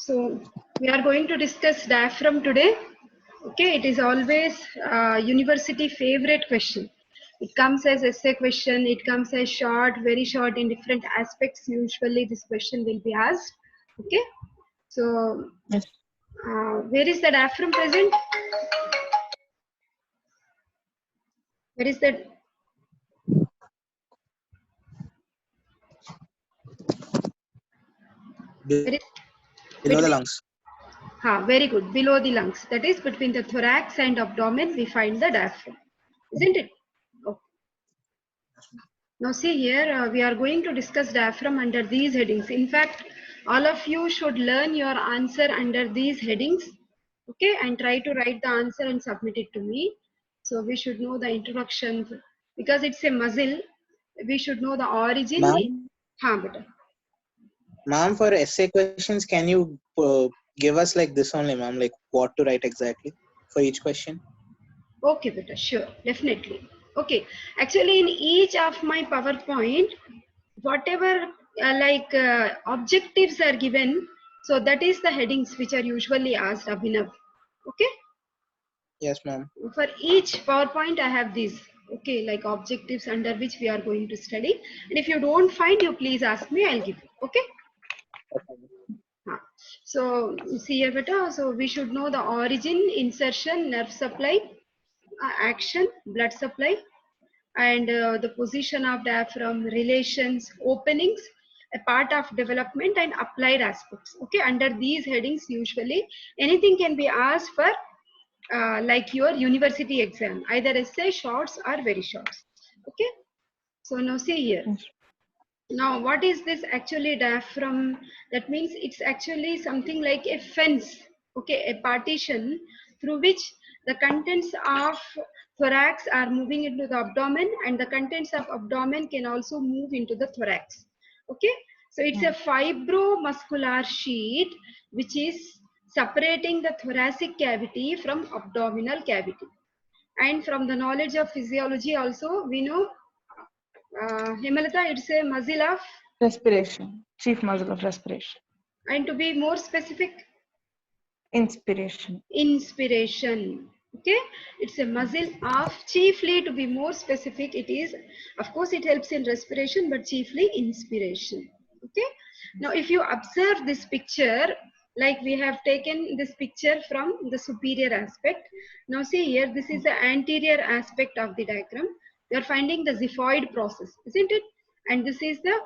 So we are going to discuss diaphragm today. Okay, it is always university favorite question. It comes as essay question. It comes as short, very short in different aspects. Usually this question will be asked. Okay, so Yes. where is the diaphragm present? Where is that? Where is, Below the between, lungs. very good. Below the lungs. That is between the thorax and abdomen. We find the diaphragm, isn't it? Okay. Now see here, we are going to discuss diaphragm under these headings. In fact, all of you should learn your answer under these headings, okay, and try to write the answer and submit it to me. So we should know the introduction, because it's a muscle. We should know the origin. Ma'am, for essay questions, can you give us like this only, ma'am, like what to write exactly for each question? Okay, beta, sure, definitely. Okay, actually in each of my PowerPoint, whatever objectives are given, so that is the headings which are usually asked, Abhinav. Okay, Yes, ma'am. for each PowerPoint I have these, okay, like objectives under which we are going to study, and if you don't find, you please ask me, I'll give you. Okay. So see here beta, so we should know the origin, insertion, nerve supply, action, blood supply, and the position of diaphragm, relations, openings, a part of development, and applied aspects. Okay, under these headings usually anything can be asked for like your university exam, either essay, shorts or very shorts. Okay, so now see here. Yes. Now what is this actually diaphragm? That means it's actually something like a fence, okay, a partition through which the contents of thorax are moving into the abdomen, and the contents of abdomen can also move into the thorax. Okay, so it's a fibromuscular sheet which is separating the thoracic cavity from abdominal cavity. And from the knowledge of physiology also we know, Hemalata, it's a muscle of Respiration. Chief muscle of respiration. and to be more specific, Inspiration. inspiration. Okay, it's a muscle of, chiefly to be more specific, it is, of course it helps in respiration, but chiefly inspiration. Okay, now if you observe this picture, like we have taken this picture from the superior aspect. Now see here, this is the anterior aspect of the diagram. You are finding the xiphoid process, isn't it? And this is the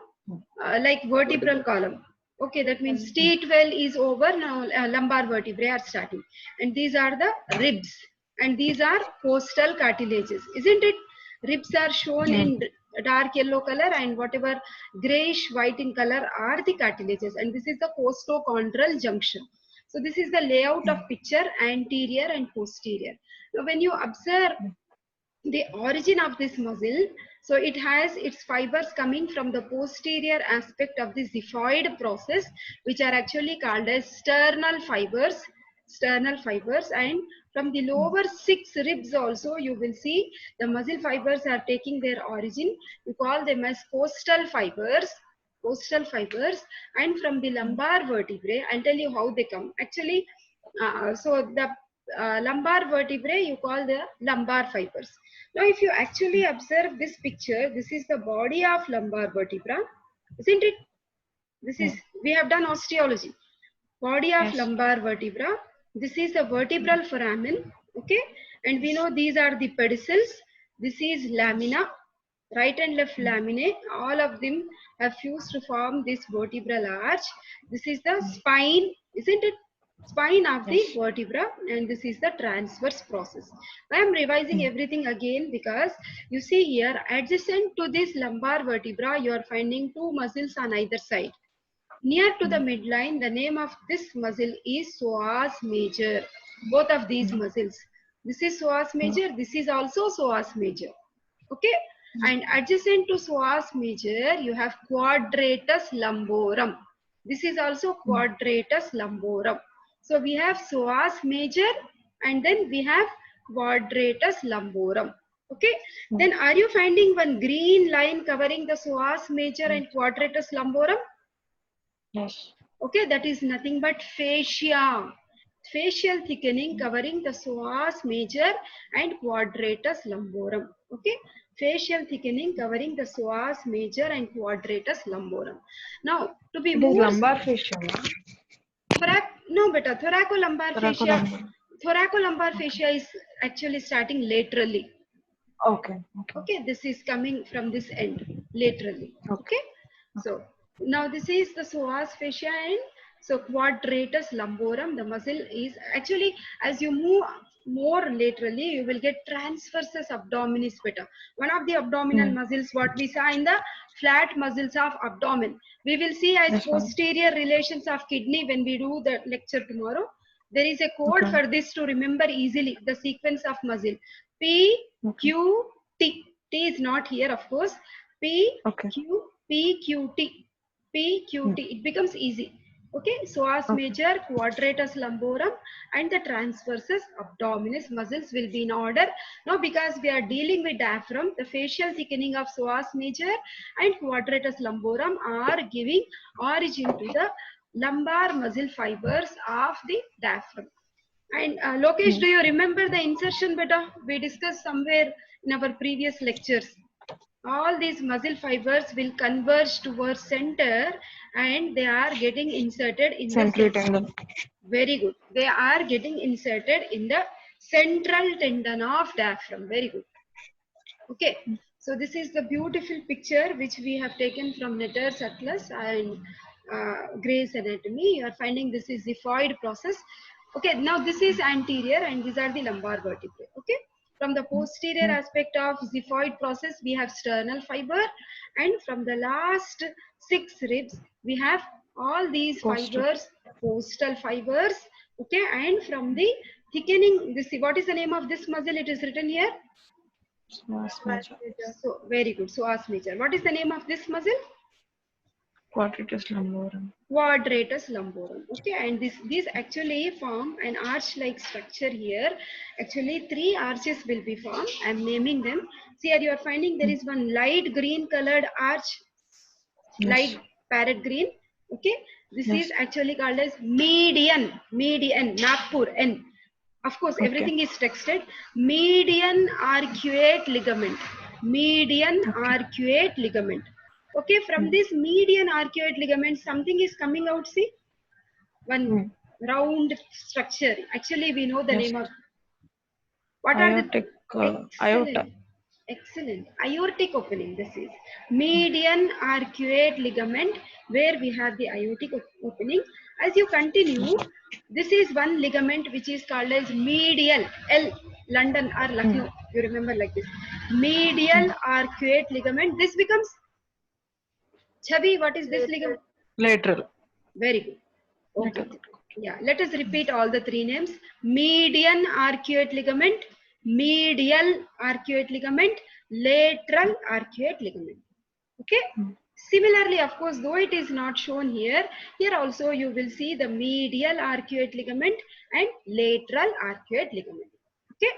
like vertebral column. Okay, that means T12 is over. Now lumbar vertebrae are starting, and these are the ribs, and these are costal cartilages, isn't it? Ribs are shown in dark yellow color, and whatever grayish white in color are the cartilages, and this is the costochondral junction. So this is the layout of picture, anterior and posterior. Now when you observe the origin of this muscle, so it has its fibers coming from the posterior aspect of the xiphoid process, which are actually called as sternal fibers, and from the lower 6 ribs also you will see the muscle fibers are taking their origin. We call them as costal fibers, and from the lumbar vertebrae, I'll tell you how they come actually. So the lumbar vertebrae you call the lumbar fibers. Now if you actually observe this picture, this is the body of lumbar vertebra, isn't it? This is, we have done osteology. Body of lumbar vertebra, this is the vertebral foramen, okay, and we know these are the pedicels. This is lamina, right and left laminae, all of them have fused to form this vertebral arch. This is the spine, isn't it? Spine of the vertebra, and this is the transverse process. I am revising everything again because you see here, adjacent to this lumbar vertebra, you are finding 2 muscles on either side. Near to the midline, the name of this muscle is psoas major. Both of these muscles. This is psoas major, this is also psoas major. Okay, and adjacent to psoas major, you have quadratus lumborum. This is also quadratus lumborum. So we have psoas major, and then we have quadratus lumborum. Okay, then are you finding one green line covering the psoas major and quadratus lumborum? Yes. Okay, that is nothing but fascia. Facial thickening covering the psoas major and quadratus lumborum. Okay, facial thickening covering the psoas major and quadratus lumborum. Now, to be It is more lumbar fascia, no? no, beta, thoracolumbar fascia. Thoracolumbar. Thoracolumbar fascia is actually starting laterally. Okay. Okay. Okay, this is coming from this end laterally. Okay. Okay, so now this is the psoas fascia and so quadratus lumborum. The muscle is actually, as you move more laterally, you will get transversus abdominis beta. One of the abdominal muscles what we saw in the flat muscles of abdomen. We will see as Yes, ma'am. posterior relations of kidney when we do the lecture tomorrow. There is a code Okay. for this to remember easily the sequence of muscle. P, Okay. Q, T. T is not here, of course. P, Okay. Q, P, Q, T. P, Q, T. It becomes easy. Okay, psoas Okay. major, quadratus lumborum, and the transversus abdominis muscles will be in order. Now, because we are dealing with diaphragm, the facial thickening of psoas major and quadratus lumborum are giving origin to the lumbar muscle fibers of the diaphragm. And Lokesh, do you remember the insertion beta we discussed somewhere in our previous lectures? All these muscle fibers will converge towards center and they are getting inserted in Central the tendon. very good. They are getting inserted in the central tendon of diaphragm. Very good. Okay. So this is the beautiful picture which we have taken from Netter's Atlas and Gray's Anatomy. You are finding this is xiphoid process. Okay, now this is anterior and these are the lumbar vertebrae. Okay, from the posterior aspect of xiphoid process, we have sternal fiber, and from the last 6 ribs, we have all these Postal. fibers, postal fibers. Okay, and from the thickening, this what is the name of this muscle? It is written here. Psoas major. So very good. Psoas major. What is the name of this muscle? Quadratus lumborum. Quadratus lumborum. Okay, and these actually form an arch-like structure here. Actually, 3 arches will be formed. I am naming them. See here, you are finding there is one light green colored arch, Yes. light parrot green. Okay, this Yes. is actually called as median. Median, Nagpur, N. Of course, Okay. everything is texted. Median arcuate ligament. Median arcuate ligament. Okay, from this median arcuate ligament, something is coming out. See, one round structure. Actually, we know the Yes. name of. What are the Aortic aorta. excellent? Excellent. Aortic opening. This is median arcuate ligament where we have the aortic opening. As you continue, this is one ligament which is called as medial, L, London or Lucknow. You remember like this. Medial arcuate ligament. This becomes Chabi. What is this ligament? Lateral. Very good. Okay. Lateral. Yeah, let us repeat all the 3 names. Median arcuate ligament, medial arcuate ligament, lateral arcuate ligament. Okay. Similarly, of course, though it is not shown here, here also you will see the medial arcuate ligament and lateral arcuate ligament. Okay.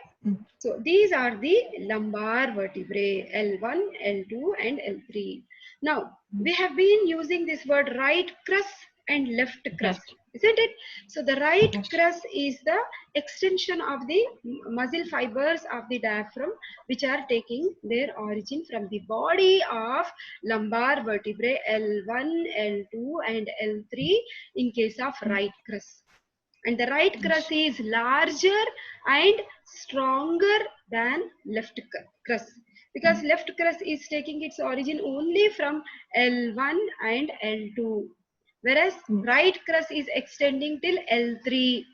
So these are the lumbar vertebrae L1, L2 and L3. Now, we have been using this word right crus and left crus, isn't it? So the right crus is the extension of the muscle fibers of the diaphragm which are taking their origin from the body of lumbar vertebrae L1, L2 and L3 in case of right crus. And the right crus is larger and stronger than left crus because left crus is taking its origin only from L1 and L2, whereas right crus is extending till L3.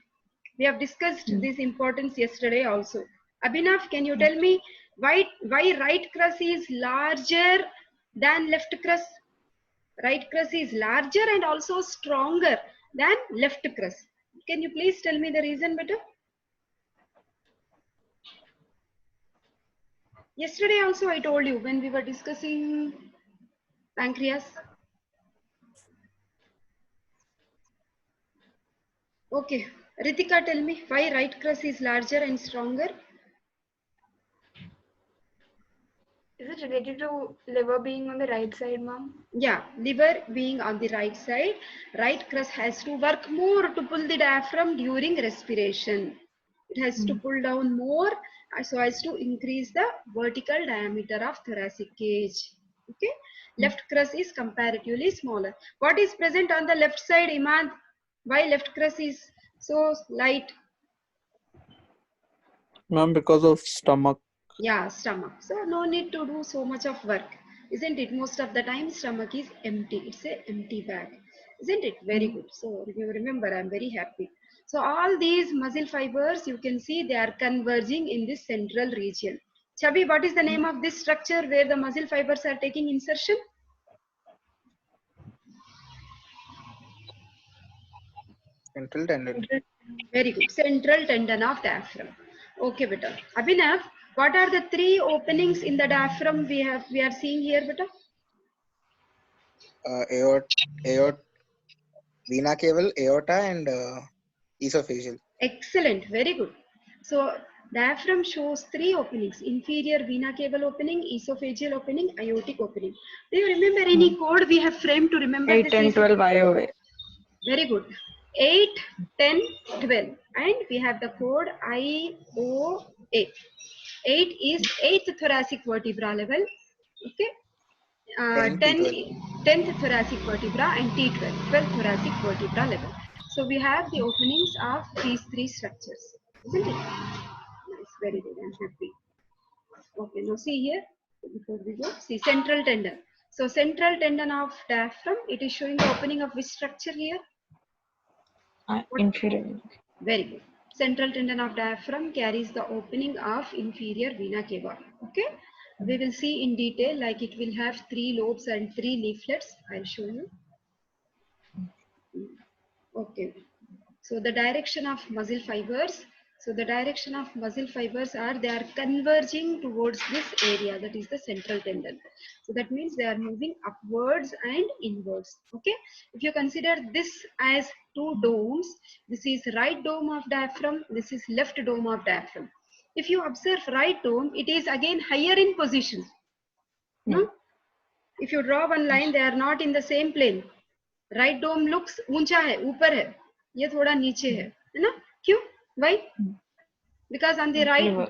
We have discussed this importance yesterday also. Abhinav, can you tell me why right crus is larger than left crus? Right crus is larger and also stronger than left crus. Can you please tell me the reason better? Yesterday also I told you when we were discussing pancreas. Okay, Ritika, tell me why right crus is larger and stronger? Is it is related to liver being on the right side, ma'am? Yeah, liver being on the right side, right crus has to work more to pull the diaphragm during respiration. It has to pull down more so as to increase the vertical diameter of thoracic cage. Okay, left crus is comparatively smaller. What is present on the left side, Imad? Why left crus is so light? Ma'am, because of stomach. Yeah, stomach. So no need to do so much of work, isn't it? Most of the time stomach is empty. It's a empty bag, isn't it? Very good. So you remember, I'm very happy. So all these muscle fibers, you can see they are converging in this central region. Chabi, what is the name of this structure where the muscle fibers are taking insertion? Central tendon. Very good. Central tendon of diaphragm. Okay, beta. Abhinav, what are the three openings in the diaphragm we are seeing here, beta? Aorta, vena cava, aorta, and esophageal. Excellent, very good. So diaphragm shows three openings: inferior vena cava opening, esophageal opening, aortic opening. Do you remember any code we have framed to remember 8, this 10, easy? 12 IOA. Very good. 8, 10, 12. And we have the code IOA. 8 is 8th thoracic vertebra level. Okay. 10, 10th thoracic vertebra and T12, 12th thoracic vertebra level. So we have the openings of these three structures, isn't it? Nice, very good, I'm happy. Okay, now see here, before we go, see central tendon. So central tendon of diaphragm, it is showing the opening of which structure here? Inferior. Very good. Central tendon of diaphragm carries the opening of inferior vena cava. Okay. We will see in detail, like it will have 3 lobes and 3 leaflets. I'll show you. Okay. So the direction of muscle fibers. So the direction of muscle fibers are, they are converging towards this area, that is the central tendon. So that means they are moving upwards and inwards. Okay. If you consider this as two domes, this is right dome of diaphragm, this is left dome of diaphragm. If you observe right dome, it is again higher in position. No? If you draw one line, they are not in the same plane. Right dome looks ऊंचा है, ऊपर है, ये थोड़ा नीचे है ना? क्यों? Why? Because on the right, Liver.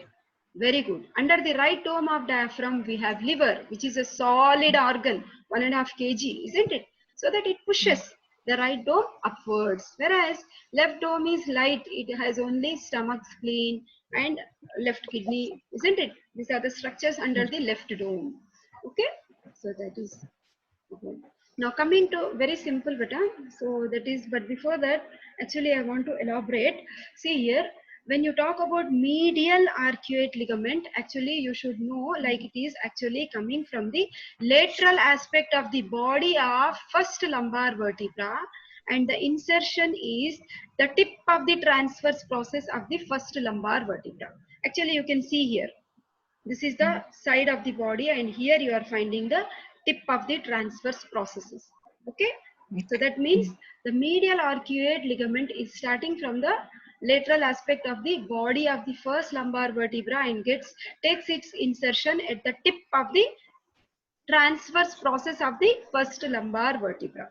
very good. Under the right dome of diaphragm, we have liver, which is a solid organ, 1.5 kg, isn't it? So that it pushes the right dome upwards. Whereas left dome is light, it has only stomach, spleen, and left kidney, isn't it? These are the structures under the left dome. Okay, so that is. Okay. Now coming to very simple beta, so that is, but before that, actually I want to elaborate. See here, when you talk about medial arcuate ligament, actually you should know, like it is actually coming from the lateral aspect of the body of first lumbar vertebra, and the insertion is the tip of the transverse process of the first lumbar vertebra. Actually you can see here, this is the side of the body, and here you are finding the tip of the transverse processes. Okay. So that means the medial arcuate ligament is starting from the lateral aspect of the body of the first lumbar vertebra and takes its insertion at the tip of the transverse process of the first lumbar vertebra.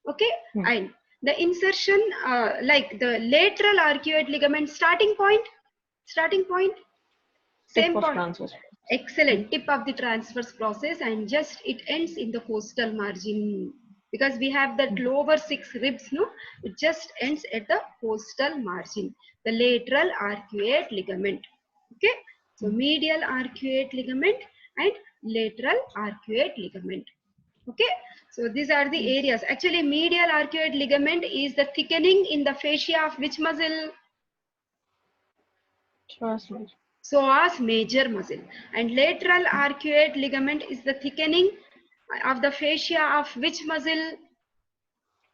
Okay. And the insertion, like the lateral arcuate ligament starting point, same point. Transverse. Excellent. Tip of the transverse process, and just it ends in the costal margin, because we have that lower 6 ribs, no? It just ends at the costal margin, the lateral arcuate ligament. Okay. So medial arcuate ligament and lateral arcuate ligament. Okay. So these are the areas. Actually, medial arcuate ligament is the thickening in the fascia of which muscle? Psoas major muscle. And lateral arcuate ligament is the thickening of the fascia of which muscle?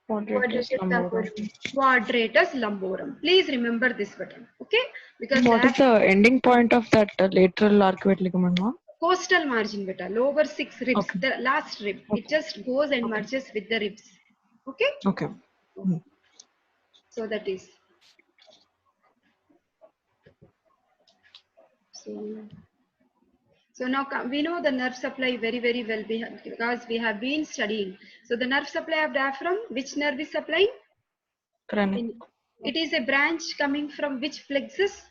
Quadratus lumborum. Quadratus lumborum. Please remember this button. Okay. Because What is the ending point of that lateral arcuate ligament, ma'am? Costal margin beta, lower 6 ribs, Okay. the last rib. It just goes and merges with the ribs. Okay. Okay. So that is. So now we know the nerve supply very, very well because we have been studying. So the nerve supply of diaphragm, which nerve is supplying? Phrenic. It is a branch coming from which plexus?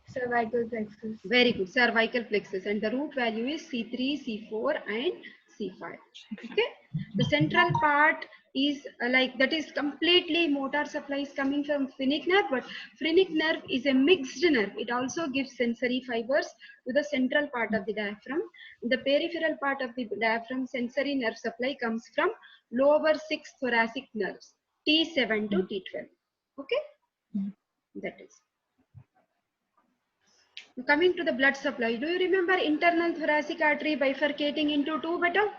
Cervical plexus. Very good, cervical plexus, and the root value is C3, C4 and C5. Okay, the central part is like that is completely motor supply is coming from phrenic nerve, but phrenic nerve is a mixed nerve. It also gives sensory fibers to the central part of the diaphragm. The peripheral part of the diaphragm sensory nerve supply comes from lower 6 thoracic nerves, T7 to T12. Okay, that is. Coming to the blood supply, do you remember internal thoracic artery bifurcating into two beta?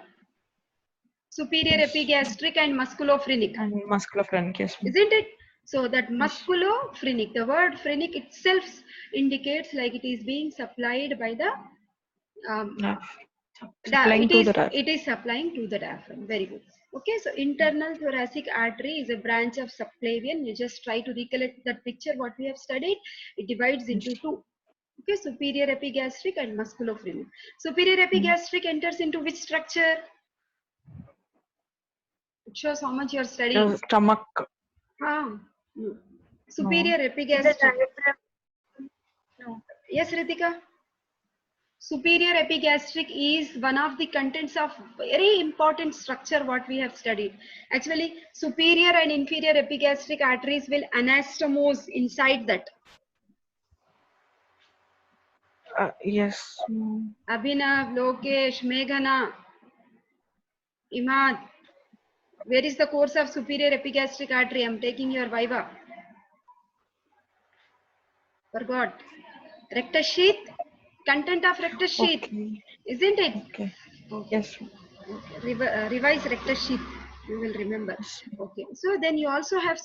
Superior epigastric and musculophrenic. And musculophrenic, yes. Isn't it? So that musculophrenic, the word phrenic itself indicates like it is being supplied by the Supplying to the it is supplying to the diaphragm. Very good. Okay, so internal thoracic artery is a branch of subclavian. You just try to recollect that picture what we have studied. It divides into two. Okay, superior epigastric and musculophrenic. Superior epigastric enters into which structure? It shows how much you are studying. Stomach. No. Superior epigastric. No. Yes, Ritika. Superior epigastric is one of the contents of very important structure what we have studied. Actually, superior and inferior epigastric arteries will anastomose inside that. Yes. Abhinav, Lokesh, Meghana, Imad. Where is the course of superior epigastric artery? I am taking your Viva. Forgot. Rectus sheath. Content of rectus sheath. Okay. Isn't it? Okay. Okay. Yes. Okay. Revise rectus sheath. You will remember. Okay. So then you also have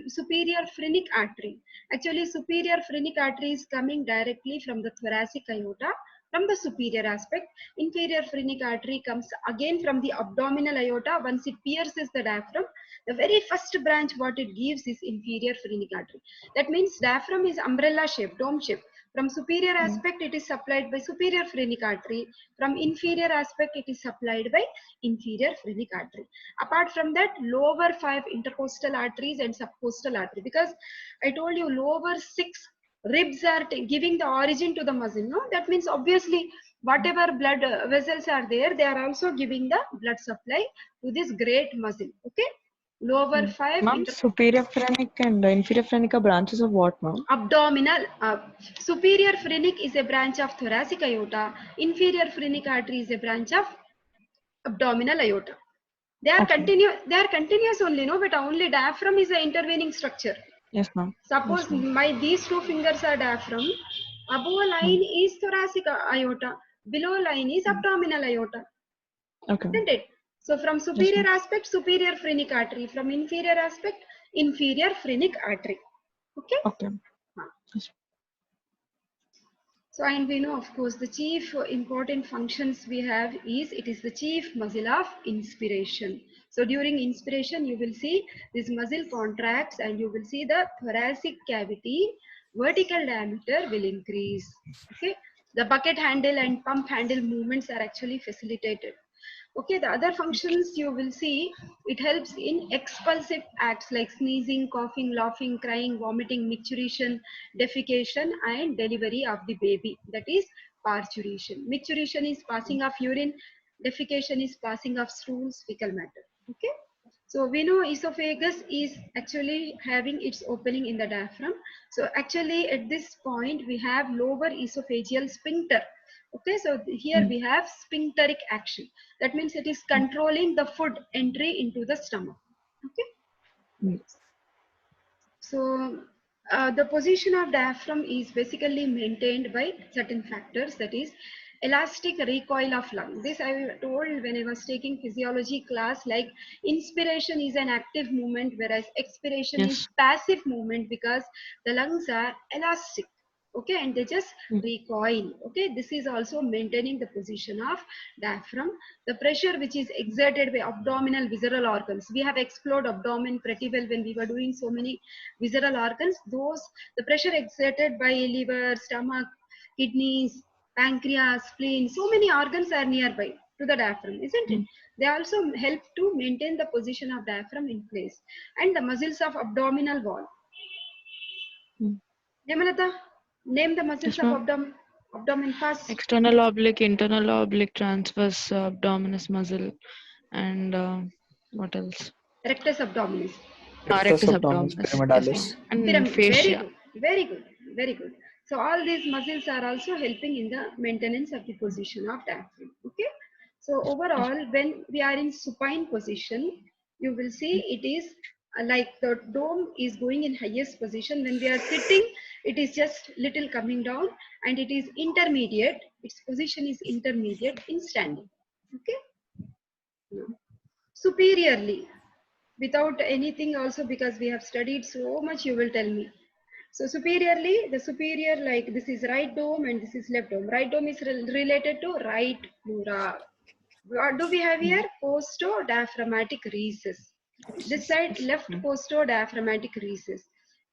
superior phrenic artery. Actually, superior phrenic artery is coming directly from the thoracic aorta. From the superior aspect, inferior phrenic artery comes again from the abdominal aorta. Once it pierces the diaphragm, the very first branch what it gives is inferior phrenic artery. That means diaphragm is umbrella shape, dome shape. From superior aspect, it is supplied by superior phrenic artery. From inferior aspect, it is supplied by inferior phrenic artery. Apart from that, lower 5 intercostal arteries and subcostal artery. Because I told you lower 6 ribs are giving the origin to the muscle. No, that means obviously whatever blood vessels are there, they are also giving the blood supply to this great muscle. Okay. Lower 5 Ma'am, superior phrenic and inferior phrenic are branches of what, ma'am? Abdominal. Superior phrenic is a branch of thoracic aorta. Inferior phrenic artery is a branch of abdominal aorta. They are continuous. They are continuous only, no, but only diaphragm is an intervening structure. Yes, ma'am. Suppose these two fingers are diaphragm. Above line is thoracic aorta. Below line is abdominal aorta. Okay. Isn't it? So from superior aspect, superior phrenic artery. From inferior aspect, inferior phrenic artery. Okay? Okay. Yes. So, and we know, of course, the chief important functions we have is, it is the chief muscle of inspiration. So during inspiration, you will see this muscle contracts and you will see the thoracic cavity, vertical diameter will increase. Okay. The bucket handle and pump handle movements are actually facilitated. Okay, the other functions you will see, it helps in expulsive acts like sneezing, coughing, laughing, crying, vomiting, micturition, defecation, and delivery of the baby. That is parturition. Micturition is passing of urine, defecation is passing of stools, fecal matter. Okay. So we know esophagus is actually having its opening in the diaphragm. So actually at this point we have lower esophageal sphincter. Okay, so here we have sphincteric action. That means it is controlling the food entry into the stomach. Okay. So the position of diaphragm is basically maintained by certain factors, that is elastic recoil of lung. This I told when I was taking physiology class, like inspiration is an active movement whereas expiration is passive movement because the lungs are elastic. Okay, and they just recoil. Okay, this is also maintaining the position of diaphragm. The pressure which is exerted by abdominal visceral organs. We have explored abdomen pretty well when we were doing so many visceral organs. The pressure exerted by liver, stomach, kidneys, pancreas, spleen, so many organs are nearby to the diaphragm, isn't it? They also help to maintain the position of diaphragm in place. And the muscles of abdominal wall. Yamalata, name the muscles Yes, of ma'am. abdomen fast. External oblique, internal oblique, transverse abdominis muscle, and what else? Rectus abdominis. Rectus Rectus abdominis abdominis. Yes, pyramidalis. ma'am. And Pyramid. Very fascia. good. Very good. Very good. So all these muscles are also helping in the maintenance of the position of diaphragm. Okay. So overall, when we are in supine position, you will see it is like the dome is going in highest position. When we are sitting, it is just little coming down, and it is intermediate. Its position is intermediate in standing. Okay. Now, superiorly, without anything also, because we have studied so much, you will tell me. So superiorly, the superior, like this is right dome and this is left dome. Right dome is related to right pleura. What do we have here? Posto-diaphragmatic recess. This side, left posto-diaphragmatic recess.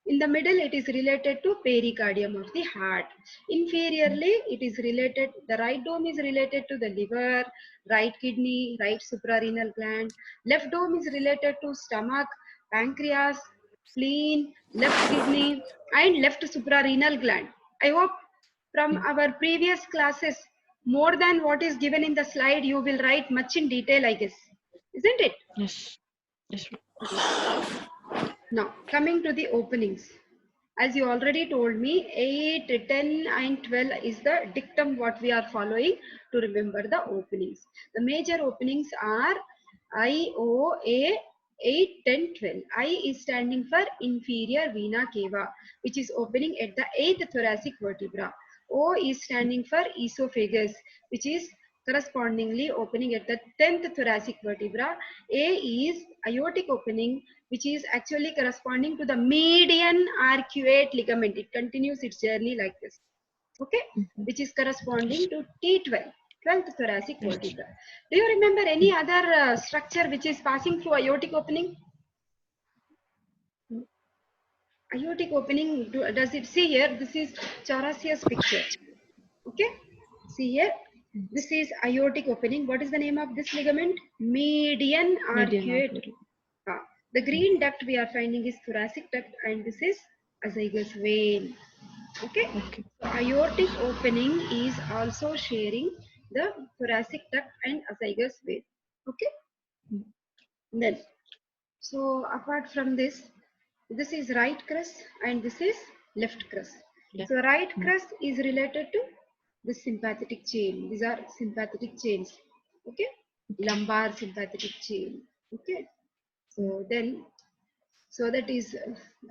In the middle, it is related to pericardium of the heart. Inferiorly, it is related, the right dome is related to the liver, right kidney, right suprarenal gland. Left dome is related to stomach, pancreas, spleen, left kidney, and left suprarenal gland. I hope from our previous classes, more than what is given in the slide, you will write much in detail, I guess. Isn't it? Yes. Yes, ma'am. Now, coming to the openings. As you already told me, 8, 10 and 12 is the dictum what we are following to remember the openings. The major openings are I, O, A, 8, 10, 12. I is standing for inferior vena cava, which is opening at the 8th thoracic vertebra. O is standing for esophagus, which is correspondingly opening at the 10th thoracic vertebra. A is aortic opening, which is actually corresponding to the median arcuate ligament. It continues its journey like this. Okay, which is corresponding to T12, 12th thoracic vertebra. Do you remember any other structure which is passing through aortic opening? Aortic opening, does it see here? This is Chaurassius picture. Okay, see here. This is aortic opening. What is the name of this ligament? Median arcuate. The green duct we are finding is thoracic duct, and this is azygous vein. Okay. So aortic opening is also sharing the thoracic duct and azygous vein. Okay. Then, so apart from this, this is right crus and this is left crus. So right crus is related to the sympathetic chain. These are sympathetic chains. Okay. Lumbar sympathetic chain. Okay. So then, so that is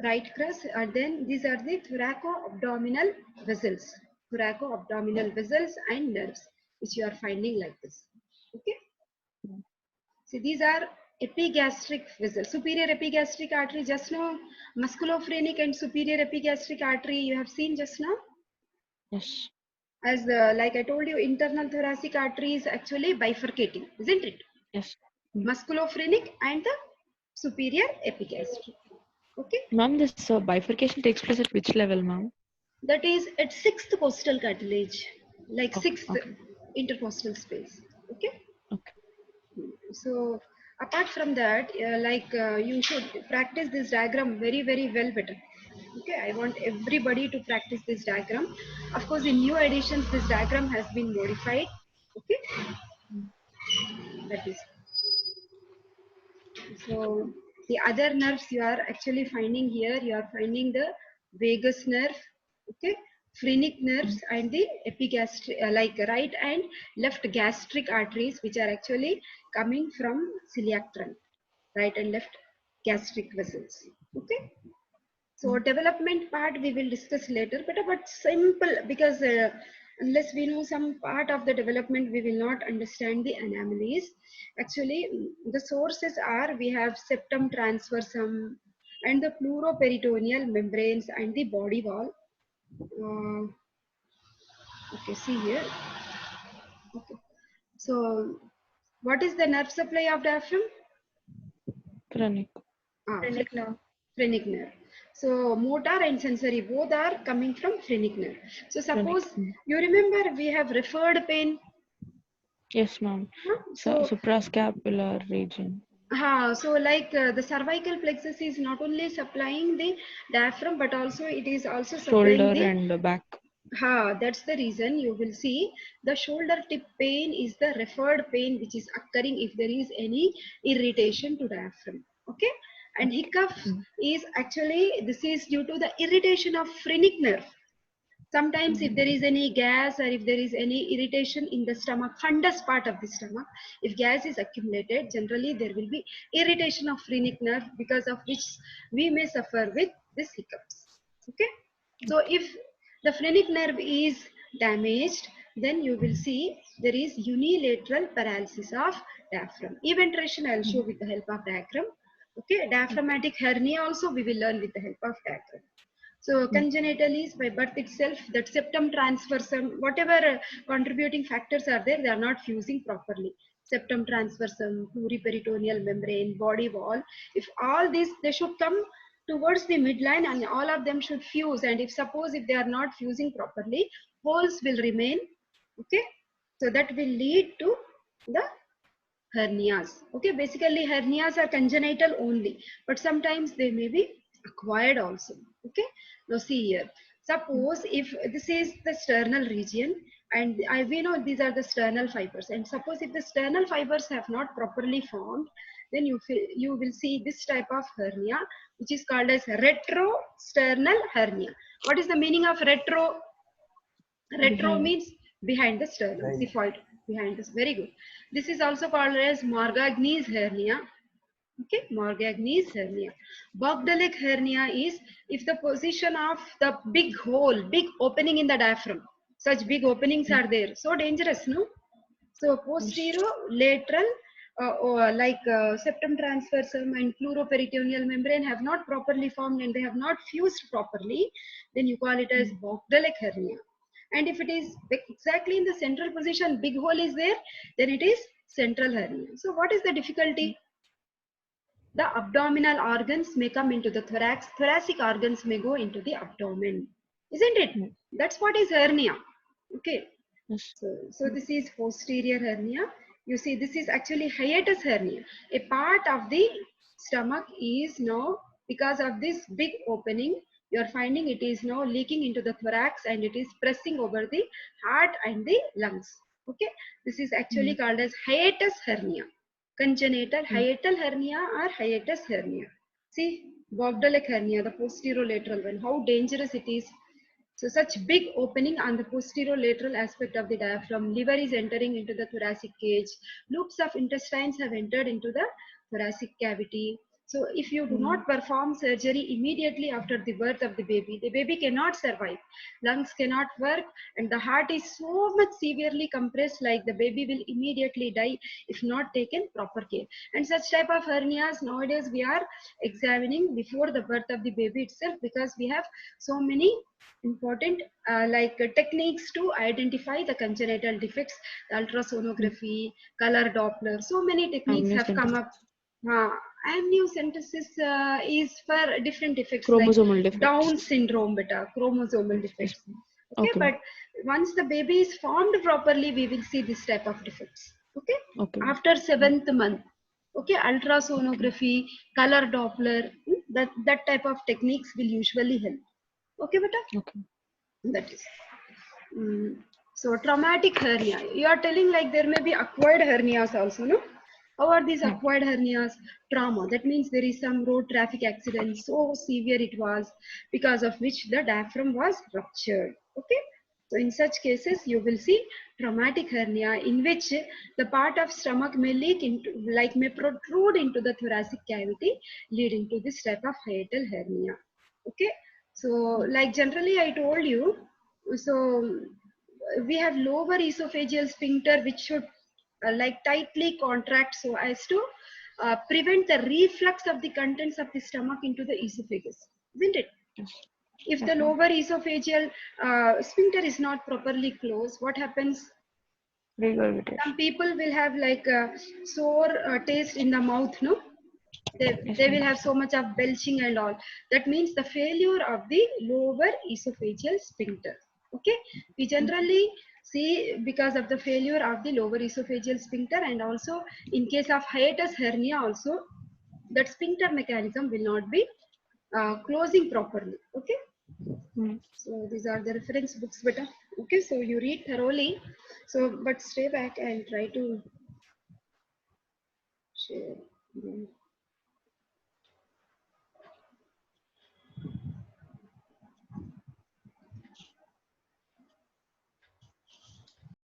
right crus, and then these are the thoraco-abdominal vessels. Thoraco-abdominal vessels and nerves, which you are finding like this. Okay. See, these are epigastric vessels. Superior epigastric artery, just now, musculophrenic and superior epigastric artery, you have seen just now. Yes. As like I told you, internal thoracic artery is actually bifurcating, isn't it? Yes. Musculophrenic and the superior epigastric. Okay. Ma'am, this bifurcation takes place at which level, ma'am? That is at 6th costal cartilage, like 6th intercostal space. Okay. Okay. So apart from that, you should practice this diagram very, very well better. Okay, I want everybody to practice this diagram. Of course, in new editions, this diagram has been modified. Okay, that is. So the other nerves you are actually finding here, you are finding the vagus nerve, okay, phrenic nerves, and the epigastric, like right and left gastric arteries, which are actually coming from celiac trunk, right and left gastric vessels. Okay. So development part we will discuss later, but simple, because unless we know some part of the development, we will not understand the anomalies. Actually, the sources are, we have septum transversum and the pleuroperitoneal membranes and the body wall. Okay, see here. Okay. So what is the nerve supply of diaphragm? Phrenic. Phrenic nerve. phrenic nerve. So motor and sensory both are coming from phrenic nerve. So suppose you remember we have referred pain. Yes, ma'am. So Suprascapular region. so like the cervical plexus is not only supplying the diaphragm but also it is also supplying Shoulder the and the back. that's the reason you will see the shoulder tip pain is the referred pain which is occurring if there is any irritation to diaphragm. Okay, and hiccup is actually this is due to the irritation of phrenic nerve. Sometimes if there is any gas or if there is any irritation in the stomach, fundus part of the stomach, if gas is accumulated, generally there will be irritation of phrenic nerve because of which we may suffer with this hiccups. Okay. So if the phrenic nerve is damaged, then you will see there is unilateral paralysis of diaphragm. Eventration I will show with the help of diagram. Okay. Diaphragmatic hernia also we will learn with the help of diagram. So congenital is by birth itself that septum transversum, whatever contributing factors are there, they are not fusing properly. Septum transversum, pluriperitoneal membrane, body wall. If all these, they should come towards the midline and all of them should fuse. And if suppose if they are not fusing properly, holes will remain. Okay. So that will lead to the hernias. Okay. Basically hernias are congenital only, but sometimes they may be acquired also. Okay. Now see here. Suppose if this is the sternal region and we know these are the sternal fibers, and suppose if the sternal fibers have not properly formed, then you will see this type of hernia which is called as retrosternal hernia. What is the meaning of retro? Retro means behind the sternum, xiphoid, behind this. Very good. This is also called as Morgagni's hernia. Okay, Morgagni's hernia. Bogdelic hernia is if the position of the big hole, big opening in the diaphragm. Such big openings are there. So dangerous, no? So posterolateral, septum transversum and pleuroperitoneal membrane have not properly formed and they have not fused properly, then you call it as Bogdelic hernia. And if it is exactly in the central position, big hole is there, then it is central hernia. So what is the difficulty? The abdominal organs may come into the thorax, thoracic organs may go into the abdomen, isn't it? That's what is hernia. Okay. So this is posterior hernia. You see, this is actually hiatus hernia. A part of the stomach is now, because of this big opening, you are finding it is now leaking into the thorax and it is pressing over the heart and the lungs. Okay. This is actually called as hiatus hernia. Congenital hiatal hernia or hiatus hernia. See, Bogdelic hernia, the posterolateral one, how dangerous it is. So such big opening on the posterolateral aspect of the diaphragm, liver is entering into the thoracic cage, loops of intestines have entered into the thoracic cavity. So if you do not perform surgery immediately after the birth of the baby cannot survive. Lungs cannot work and the heart is so much severely compressed like the baby will immediately die if not taken proper care. And such type of hernias nowadays we are examining before the birth of the baby itself because we have so many important techniques to identify the congenital defects, ultrasonography, color Doppler, so many techniques have come up. Amniocentesis is for different defects Chromosomal like defects. Down syndrome, chromosomal defects. Okay, but once the baby is formed properly, we will see this type of defects. Okay, after 7th month. Okay, ultrasonography, color Doppler, that type of techniques will usually help. Okay, beta? Okay. That is. So traumatic hernia. You are telling like there may be acquired hernias also, no? How are these acquired hernias? Trauma. That means there is some road traffic accident, so severe it was, because of which the diaphragm was ruptured. Okay. So in such cases, you will see traumatic hernia in which the part of stomach may leak into, may protrude into the thoracic cavity, leading to this type of hiatal hernia. Okay. So like generally I told you, so we have lower esophageal sphincter which should tightly contract so as to prevent the reflux of the contents of the stomach into the esophagus, isn't it? If the lower esophageal sphincter is not properly closed, what happens? Some people will have like a sore taste in the mouth, no? They will have so much of belching and all. That means the failure of the lower esophageal sphincter. Okay, we generally see because of the failure of the lower esophageal sphincter, and also in case of hiatus hernia also, that sphincter mechanism will not be closing properly. Okay, Mm. so these are the reference books, beta. Okay, so you read thoroughly. So, but stay back and try to share.